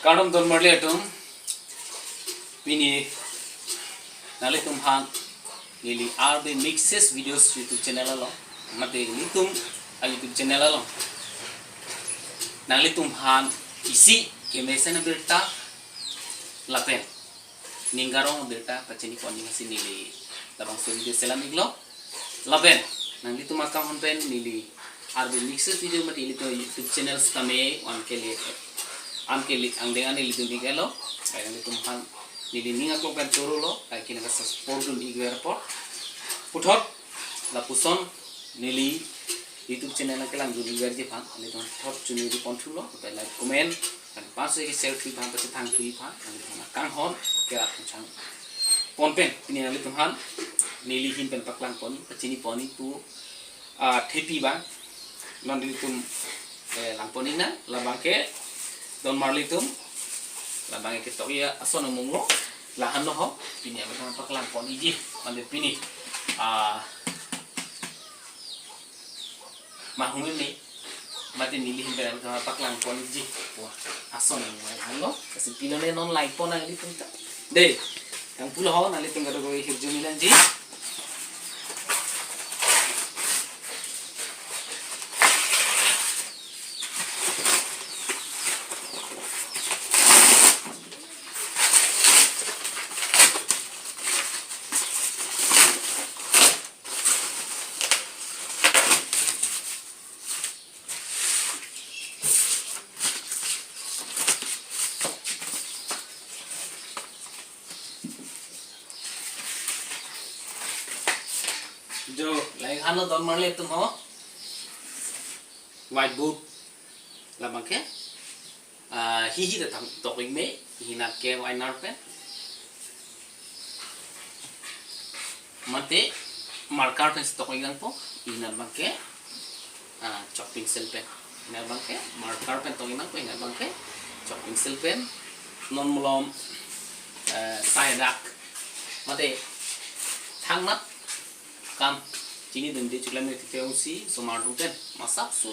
Kadam don marle atum pini nali tumhan nili RB mixes videos YouTube channel lo mate litum YouTube channel lo nali tumhan isi kemesen berta lapen ningarong berta pacheni poni hasi nili labang so video selam iglo lapen nali tumakam honpen nili RB mixes video mate ilito YouTube channels kame wan kele angkeli angdengan nili tum digelo kaya nali tumhan nili ninga ko kan toro lo kaya kina ka support dun igwer por puthot la puson nili YouTube channel ke lang dun igwer je phan nili tum thot chuni di pontu lo kaya like comment kan pas se share thui phan pa thang thui phan nili tum kang hon kya chang ponpen ini nali tumhan nili hin pen paklang poni pachini poni tu thepi ba non nili tum lang poni na la bangke don marlitum la bangke ke toya asono munglo la hanno ho pini ame kan paklang poni ji mande pini mahungin ni mati nili hin pen kan paklang poni ji wah asono munglo hanno kasi pino ne non like pona ngali tum de yang pulo ho nali tum gado go hirjumilan ji जो लाइक हानो don marle tum ho whiteboard la bangke hi da thang toking me hi na ke wainar pe mate marker pe toking gang po hi na bangke chopping cell pen na bangke marker pen toking na ko na bangke chopping cell pen non mulom sayadak mate thang mat kam chini dende chukla me thike usi so mardu ten masap so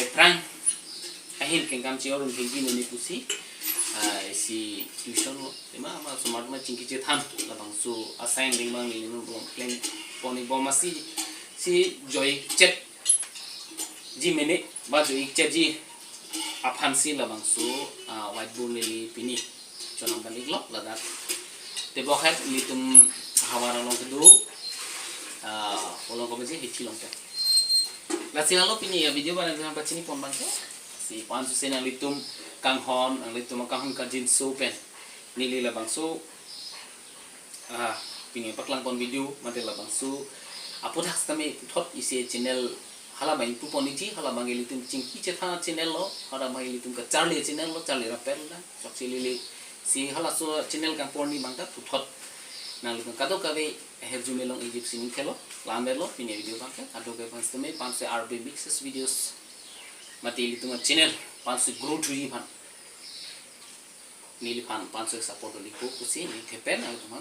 eprang ahin ken kam chior un thigi ne pusi si tuition ema ma so mardu ma chingki che tham la bang so assign ding bang ni no plan poni bomasi si joy chat ji mene ba joy chat ji aphan si la bang so whiteboard ne pini chonam baliglo la da te bokhat litum hawara long do olong komisi hichi long pe la sinalo pini ya video bana dengan pachini pon bangke si pansu sen ang litum kanghon ang litum kanghon ka jin so pen nili la bangso pini paklang pon video mate la bangso apod hastame thot ise channel hala bai tu poni ji hala bangi litum chingki che tha channel lo hala bai litum ka charlie channel lo charlie ra pel na soksi lili si hala so channel kan poni bangta tu thot nang litum kado kabe herjumelong Egypt sini kelo lamberlo pini video bangke ado ke fans teme 500 RB mixes videos mati litum channel 500 grow tree pan nili pan 500 support lipo kusi ni thepen al tuma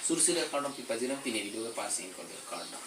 sursira kardam pi pajira pini video ke passing ko kardam